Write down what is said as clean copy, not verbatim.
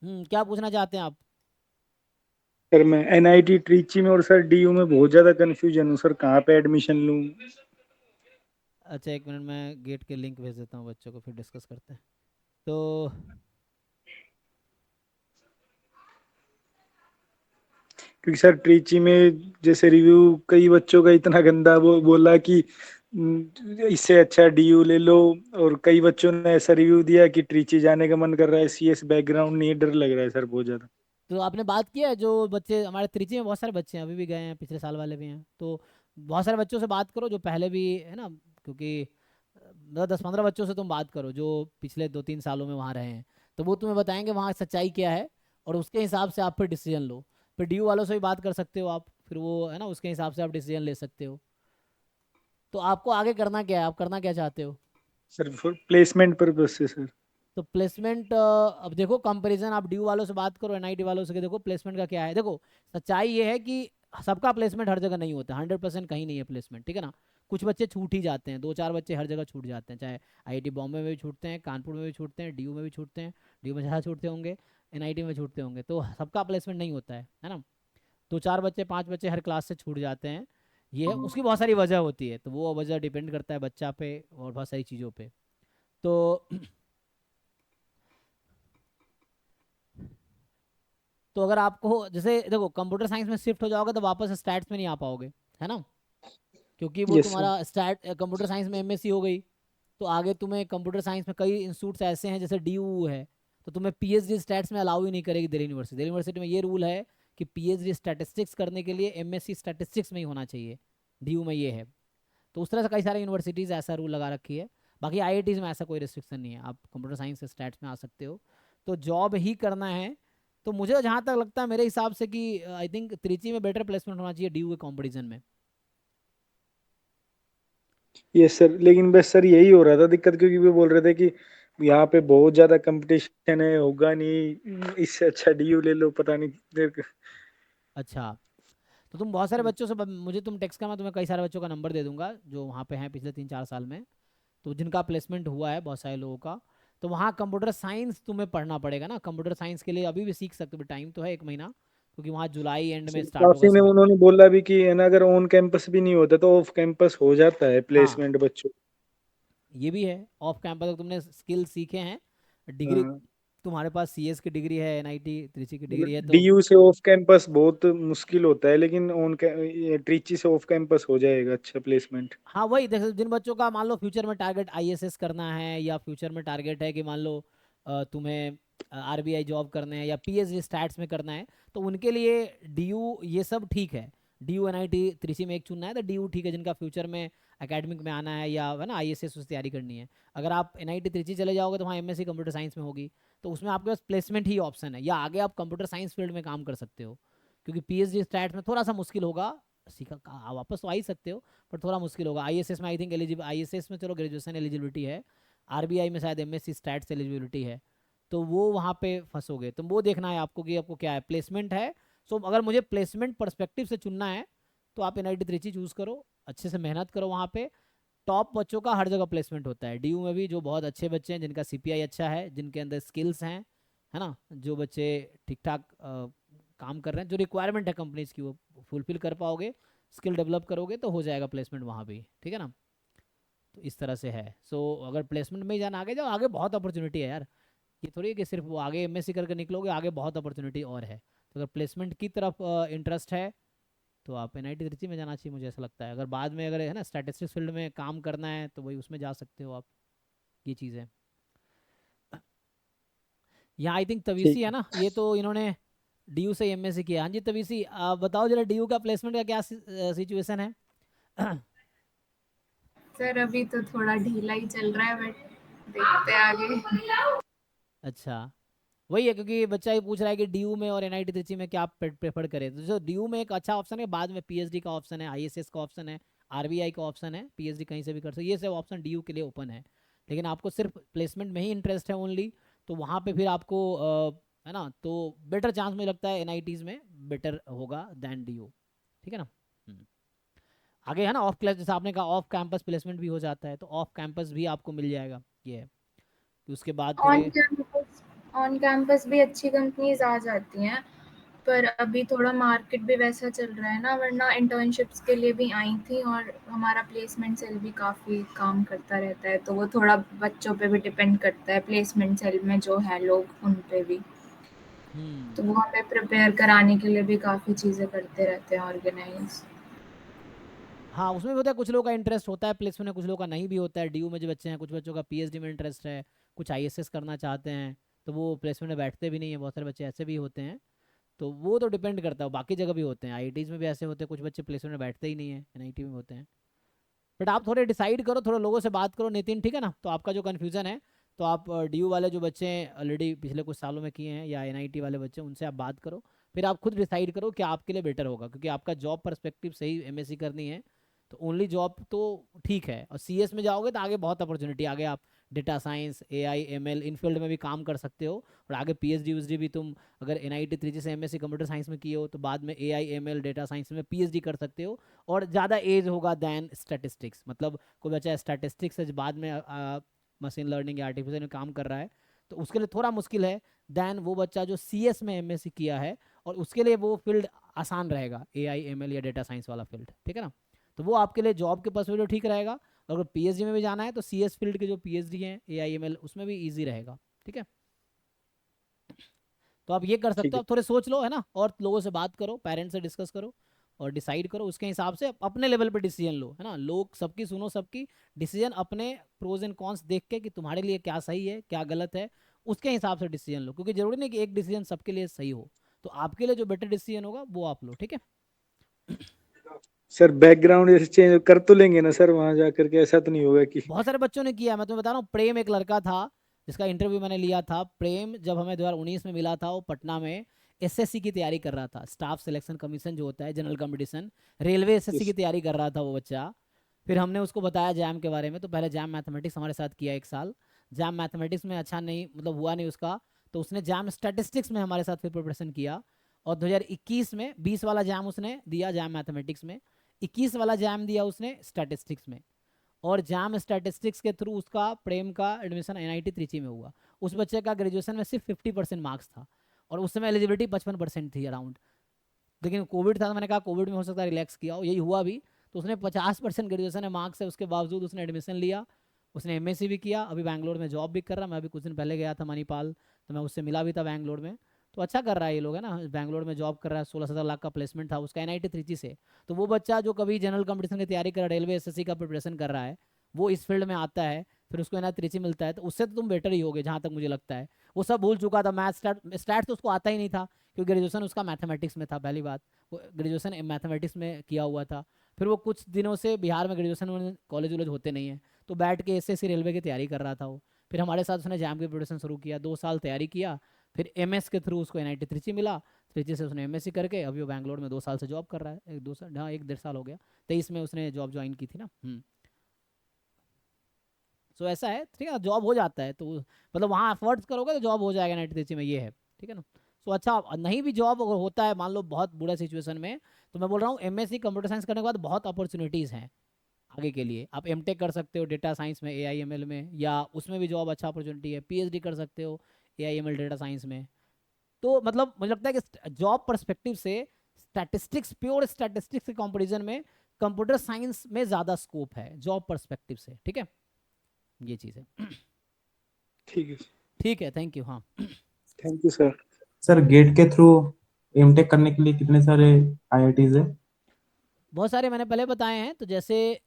क्या पूछना चाहते हैं आप? सर मैं एनआईटी ट्रिची में और सर डीयू में बहुत ज्यादा कंफ्यूजन हूँ सर, कहाँ पे एडमिशन लूँ। अच्छा, एक मिनट, मैं गेट के लिंक भेज देता हूँ बच्चों को, फिर डिस्कस करते हैं। तो क्योंकि सर ट्रिची में जैसे रिव्यू कई बच्चों का इतना गंदा वो बोला कि इससे अच्छा डीयू ले लो। और कई बच्चों ने ऐसा रिव्यू दिया कि ट्रिची जाने का मन कर रहा है, सीएस बैकग्राउंड नहीं है, डर लग रहा है सर बहुत ज्यादा। तो आपने बात किया है, जो बच्चे हमारे त्रिची में बहुत सारे बच्चे हैं, अभी भी गए हैं, पिछले साल वाले भी हैं, तो बहुत सारे बच्चों से बात करो जो पहले भी है ना, क्योंकि 10-15 बच्चों से तुम बात करो जो पिछले 2-3 सालों में वहाँ रहे हैं, तो वो तुम्हें बताएंगे वहाँ सच्चाई क्या है, और उसके हिसाब से आप फिर डिसीजन लो। फिर डी वालों से भी बात कर सकते हो आप, फिर वो है ना उसके हिसाब से आप डिसीजन ले सकते हो। तो आपको आगे करना क्या है, आप करना क्या चाहते हो? सर प्लेसमेंट पर्पज से सर। तो प्लेसमेंट, अब देखो कंपैरिजन, आप ड्यू वालों से बात करो, एनआईटी वालों से, कि देखो प्लेसमेंट का क्या है। देखो, सच्चाई ये है कि सबका प्लेसमेंट हर जगह नहीं होता, 100% कहीं नहीं है प्लेसमेंट, ठीक है ना। कुछ बच्चे छूट ही जाते हैं, 2-4 बच्चे हर जगह छूट जाते हैं, चाहे आईआईटी बॉम्बे में भी छूटते हैं, कानपुर में भी छूटते हैं, डीयू में भी छूटते हैं, डीयू में ज़्यादा छूटते होंगे, एनआईटी में छूटते होंगे, तो सबका प्लेसमेंट नहीं होता है ना। 2-4 बच्चे, 5 बच्चे हर क्लास से छूट जाते हैं, ये है, उसकी बहुत सारी वजह होती है, तो वो वजह डिपेंड करता है बच्चा पे और बहुत सारी चीज़ों पे। तो तो अगर आपको जैसे देखो कंप्यूटर साइंस में शिफ्ट हो जाओगे तो वापस स्टैट्स में नहीं आ पाओगे, है ना, क्योंकि वो यस सर। तुम्हारा स्टैट कंप्यूटर साइंस में एमएससी हो गई। तो आगे तुम्हें कंप्यूटर साइंस में कई इंस्टीट्यूट्स ऐसे हैं जैसे डीयू है, तो तुम्हें पीएचडी स्टैट्स में अलाउ ही नहीं करेगी दिल्ली यूनिवर्सिटी। दिल्ली यूनिवर्सिटी में ये रूल है कि पीएचडी स्टैटिस्टिक्स करने के लिए एमएससी स्टैटिस्टिक्स में ही होना चाहिए, डीयू में ये है। तो उस तरह से कई सारी यूनिवर्सिटीज़ ऐसा रूल लगा रखी है। बाकी आईआईटीज़ में ऐसा कोई रिस्ट्रिक्शन नहीं है, आप कंप्यूटर साइंस से स्टैट्स में आ सकते हो। तो जॉब ही करना है, तो मुझे जहाँ तक लगता है मेरे हिसाब से कि आई थिंक त्रिची में बेटर प्लेसमेंट होना चाहिए डीयू के कॉम्पिटिशन में। यस सर, लेकिन बस सर यही हो रहा था दिक्कत, क्योंकि वो बोल रहे थे कि यहाँ पे बहुत ज्यादा कंपटीशन है, होगा नहीं, इससे अच्छा डीयू ले लो, पता नहीं अच्छा, तो तुम बहुत सारे बच्चों से मुझे तुम टेक्स्ट करना, तुम्हें कई सारे बच्चों का नंबर दे दूंगा जो वहाँ पे हैं पिछले 3-4 साल में, तो जिनका प्लेसमेंट हुआ है बहुत सारे लोगों का। तो वहाँ कंप्यूटर साइंस तुम्हें पढ़ना पड़ेगा ना, कंप्यूटर साइंस के लिए अभी भी सीख सकते हो, टाइम तो है 1 महीना, क्योंकि वहाँ जुलाई एंड में सर स्टार्ट होगा काफी ने उन्होंने बोला भी कि है ना, अगर ऑन कैंपस भी नहीं होता तो ऑफ कैंपस हो जाता है हाँ, प्लेसमेंट बच्चों। ये भी है, ऑफ कैंपस अगर तुमने स्किल सीखे हैं, डिग्री, हाँ, तुम्हारे पास सीएस की डिग्री है, एनआईटी त्रिची की डिग्री है, मतलब तो डीयू से ऑफ कैंपस बहुत मुश्किल होता है, लेकिन ये ट्रिची से ऑफ कैंपस हो जाएगा अच्छा प्लेसमेंट। हाँ वही देखो, जिन बच्चों का मान लो फ्यूचर में टारगेट आईएसएस करना है, या फ्यूचर में टारगेट है कि मान लो तुम्हें आरबीआई जॉब करने हैं या पीएचडी स्टैट्स में करना है, तो उनके लिए डीयू ये सब ठीक है। डीयू एनआईटी त्रिची में एक चुनना है तो डीयू ठीक है, जिनका फ्यूचर में एकेडमिक में आना है या है ना आईएसएस उसकी तैयारी करनी है। अगर आप एनआईटी त्रिची चले जाओगे तो वहाँ एमएससी कंप्यूटर साइंस में होगी, तो उसमें आपके पास प्लेसमेंट ही ऑप्शन है, या आगे आप कंप्यूटर साइंस फील्ड में काम कर सकते हो, क्योंकि पीएचडी स्टैट्स में थोड़ा सा मुश्किल होगा, सीखा वापस तो आ ही सकते हो, पर थोड़ा मुश्किल होगा। आईएसएस में आई थिंक एलिजिबल, आईएसएस में चलो ग्रेजुएशन एलिजिबिलिटी है, आरबीआई में शायद एमएससी स्टैट्स एलिजिबिलिटी है, तो वो वहाँ पे फंसोगे। तो वो देखना है आपको कि आपको क्या है, प्लेसमेंट है। सो अगर मुझे प्लेसमेंट परस्पेक्टिव से चुनना है तो आप एनआईटी त्रिची चूज़ करो, अच्छे से मेहनत करो वहाँ पे। टॉप बच्चों का हर जगह प्लेसमेंट होता है, डीयू में भी जो बहुत अच्छे बच्चे हैं जिनका सीपीआई अच्छा है, जिनके अंदर स्किल्स हैं, है ना, जो बच्चे ठीक ठाक काम कर रहे हैं, जो रिक्वायरमेंट है कंपनीज की वो फुलफिल कर पाओगे, स्किल डेवलप करोगे तो हो जाएगा प्लेसमेंट वहाँ भी, ठीक है ना। तो इस तरह से है। सो अगर प्लेसमेंट में ही जाना, आगे जाओ, आगे बहुत अपॉर्चुनिटी है यार, ये थोड़ी है कि सिर्फ वो आगे एमएससी करके निकलोगे, आगे बहुत अपॉर्चुनिटी और है। तो अगर प्लेसमेंट की तरफ इंटरेस्ट है तो आप एनआईटी त्रिची में जाना चाहिए, मुझे ऐसा लगता है। अगर बाद में अगर है ना स्टैटिस्टिक्स फील्ड में काम करना है तो वही उसमें जा सकते हो आप, ये चीज़ है। यहाँ आई थिंक तवीसी ठीक है है। ना, ये तो इन्होंने डीयू से एमएससी किया। हाँ जी तवीसी, आप बताओ जरा डीयू का प्लेसमेंट का क्या सिचुएशन है? सर अभी तो थोड़ा ढीला ही चल रहा है, बट देखते हैं आगे। अच्छा, वही है, क्योंकि बच्चा ही पूछ रहा है कि डीयू में और एनआईटी त्रिची में क्या आप प्रेफर करें, तो जो डीयू में एक अच्छा ऑप्शन है, बाद में पीएचडी का ऑप्शन है, आईएसएस का ऑप्शन है, आरबीआई का ऑप्शन है, पीएचडी कहीं से भी कर सकते, ये सब ऑप्शन डीयू के लिए ओपन है। लेकिन आपको सिर्फ प्लेसमेंट में ही इंटरेस्ट है ओनली, तो वहाँ पे फिर आपको है ना, तो बेटर चांस मुझे लगता है एनआईटीज़ में बेटर होगा दैन डीयू, ठीक है ना। हम्म। आगे है ना ऑफ क्लास, जैसे आपने कहा ऑफ कैंपस प्लेसमेंट भी हो जाता है, तो ऑफ कैंपस भी आपको मिल जाएगा, ये है कि उसके बाद ऑन थोड़े। कैंपस ऑन कैंपस भी अच्छी कंपनीज आ जाती हैं, पर अभी थोड़ा मार्केट भी वैसा चल रहा है ना, वरना इंटर्नशिप्स के लिए भी आई थी और हमारा प्लेसमेंट सेल भी काफ़ी काम करता रहता है, तो वो थोड़ा बच्चों पे भी डिपेंड करता है, प्लेसमेंट सेल में जो है लोग उन पे भी, तो वो हमें प्रिपेयर कराने के लिए भी काफ़ी चीज़ें करते रहते हैं ऑर्गेनाइज। हाँ उसमें भी होता है, कुछ लोगों का इंटरेस्ट होता है प्लेसमेंट में, कुछ लोगों का नहीं भी होता है। डीयू में जो बच्चे हैं, कुछ बच्चों का पीएचडी में इंटरेस्ट है, कुछ आईएसएस करना चाहते हैं, तो वो प्लेसमेंट में बैठते भी नहीं है। बहुत सारे बच्चे ऐसे भी होते हैं, तो वो तो डिपेंड करता है। बाकी जगह भी होते हैं, आईआईटीज में भी ऐसे होते हैं, कुछ बच्चे प्लेसमेंट में बैठते ही नहीं है, एनआईटी में होते हैं। बट आप थोड़े डिसाइड करो, थोड़े लोगों से बात करो नितिन, ठीक है ना। तो आपका जो कन्फ्यूज़न है, तो आप डीयू वाले जो बच्चे ऑलरेडी पिछले कुछ सालों में किए हैं, या एनआईटी वाले बच्चे, उनसे आप बात करो। फिर आप खुद डिसाइड करो कि आपके लिए बेटर होगा, क्योंकि आपका जॉब पर्सपेक्टिव सही एमएससी करनी है तो ओनली जॉब तो ठीक है। और सीएस में जाओगे तो आगे बहुत अपॉर्चुनिटी, आगे आप डेटा साइंस, एआई, एमएल, इन फील्ड में भी काम कर सकते हो। और आगे पीएचडी वीएचडी भी तुम अगर एनआईटी त्रिची से एमएससी कंप्यूटर साइंस में किए हो, तो बाद में एआई, एमएल, डेटा साइंस में पीएचडी कर सकते हो। और ज़्यादा एज होगा दैन स्टैटिस्टिक्स, मतलब कोई बच्चा स्टैटिस्टिक्स से बाद में मशीन लर्निंग या आर्टिफिशियल में काम कर रहा है, तो उसके लिए थोड़ा मुश्किल है दैन वो बच्चा जो सीएस में एमएससी किया है, और उसके लिए वो फील्ड आसान रहेगा, एआई, एमएल या डेटा साइंस वाला फील्ड, ठीक है ना। तो वो आपके लिए जॉब के पर्सपेक्टिव ठीक रहेगा। और अगर पीएचडी में भी जाना है तो सीएस फील्ड के जो पीएचडी हैं, एआई, एमएल, उसमें भी ईजी रहेगा, ठीक है। तो आप ये कर सकते ठीक हो, है। आप थोड़े सोच लो, है ना, और लोगों से बात करो, पेरेंट्स से डिस्कस करो, और डिसाइड करो उसके हिसाब से अपने लेवल पे डिसीजन लो, है ना। लोग सबकी सुनो, सबकी डिसीजन अपने प्रोज एंड कॉन्स देख के कि तुम्हारे लिए क्या सही है क्या गलत है, उसके हिसाब से डिसीजन लो, क्योंकि जरूरी नहीं कि एक डिसीजन सबके लिए सही हो। तो आपके लिए जो बेटर डिसीजन होगा वो आप लो, ठीक है। सर बैकग्राउंड जैसे चेंज कर तो लेंगे ना सर वहां जाकर के, ऐसा तो नहीं होगा कि? बहुत सारे बच्चों ने किया, मैं तुम्हें बता रहा हूँ। प्रेम एक लड़का था जिसका इंटरव्यू मैंने लिया था। प्रेम जब हमें 2019 में मिला था, वो पटना में एसएससी की तैयारी कर रहा था, स्टाफ सिलेक्शन कमीशन जो होता है, जनरल कंपटीशन, रेलवे एसएससी की इस तैयारी कर रहा था वो बच्चा। फिर हमने उसको बताया जैम के बारे में, तो पहले जैम मैथमेटिक्स हमारे साथ किया 1 साल। जैम मैथमेटिक्स में अच्छा नहीं, मतलब हुआ नहीं उसका, तो उसने जैम स्टैटिस्टिक्स में हमारे साथ फिर प्रिपरेशन किया। और 2021 में 20 वाला जैम उसने दिया जैम मैथमेटिक्स में, 21 वाला जैम दिया उसने स्टैटिस्टिक्स में। और जैम स्टैटिस्टिक्स के थ्रू उसका, प्रेम का, एडमिशन एनआईटी त्रिची में हुआ। उस बच्चे का ग्रेजुएशन में सिर्फ 50% मार्क्स था, और उस समय एलिजिबिलिटी 55% थी अराउंड। लेकिन कोविड था, तो मैंने कहा कोविड में हो सकता है रिलैक्स किया हो, यही हुआ भी। तो उसने 50% ग्रेजुएशन में मार्क्स है, उसके बावजूद उसने एडमिशन लिया, उसने एमएससी भी किया, अभी बैंगलोर में जॉब भी कर रहा। मैं अभी कुछ दिन पहले गया था मणिपाल, तो मैं उससे मिला भी था बैंगलोर में। तो अच्छा कर रहा है ये लोग, है ना, बैंगलोर में जॉब कर रहा है। 16-17 लाख का प्लेसमेंट था उसका एनआईटी त्रिची से। तो वो बच्चा जो कभी जनरल कंपटीशन की तैयारी कर रहा है, रेलवे एसएससी का प्रिपरेशन कर रहा है, वो इस फील्ड में आता है, फिर उसको एनआईटी त्रिची मिलता है, तो उससे तो तुम बेटर ही होगे जहाँ तक मुझे लगता है। वो सब भूल चुका था, मैथ स्टैट तो उसको आता ही नहीं था, क्योंकि ग्रेजुएशन उसका मैथमेटिक्स में था। पहली बात, वो ग्रेजुएशन मैथमेटिक्स में किया हुआ था। फिर वो कुछ दिनों से बिहार में ग्रेजुएशन में कॉलेज वॉलेज होते नहीं है, तो बैठ के एसएससी रेलवे की तैयारी कर रहा था वो। फिर हमारे साथ उसने जैम की प्रिपरेशन शुरू किया, 2 साल तैयारी किया। फिर एमएस के थ्रू उसको एनआईटी त्रिची मिला, त्रिची से उसने एमएससी करके अभी वो बैंगलोर में 2 साल से जॉब कर रहा है। 1-2 साल, हाँ 1-1.5 साल हो गया। 23 में उसने जॉब ज्वाइन की थी ना। सो ऐसा है, ठीक है, जॉब हो जाता है, तो मतलब वहाँ एफर्ट्स करोगे तो जॉब हो जाएगा एनआईटी त्रिची में, ये है, ठीक है ना। सो अच्छा, नहीं भी जॉब अगर होता है मान लो बहुत बुरा सिचुएशन में, तो मैं बोल रहा हूँ एमएससी कंप्यूटर साइंस करने के बाद बहुत अपॉर्चुनिटीज़ हैं आगे के लिए। आप एमटेक कर सकते हो डेटा साइंस में, एआई एमएल में, या उसमें भी जॉब अच्छा अपॉर्चुनिटी है। पीएचडी कर सकते हो एआई एमएल डेटा साइंस में। तो मतलब मुझे लगता है कि जॉब पर्सपेक्टिव से स्टैटिस्टिक्स, प्योर स्टैटिस्टिक्स के कंपैरिजन में कंप्यूटर साइंस में ज़्यादा स्कोप है जॉब पर्सपेक्टिव से, ठीक है, ये चीज़ है। ठीक है। ठीक है, थैंक यू। हाँ thank you sir. Sir GATE के थ्रू एमटेक करने के लिए कितने सारे आईआईटीज है? बहुत सारे मैंने पहले बताए हैं, तो जैसे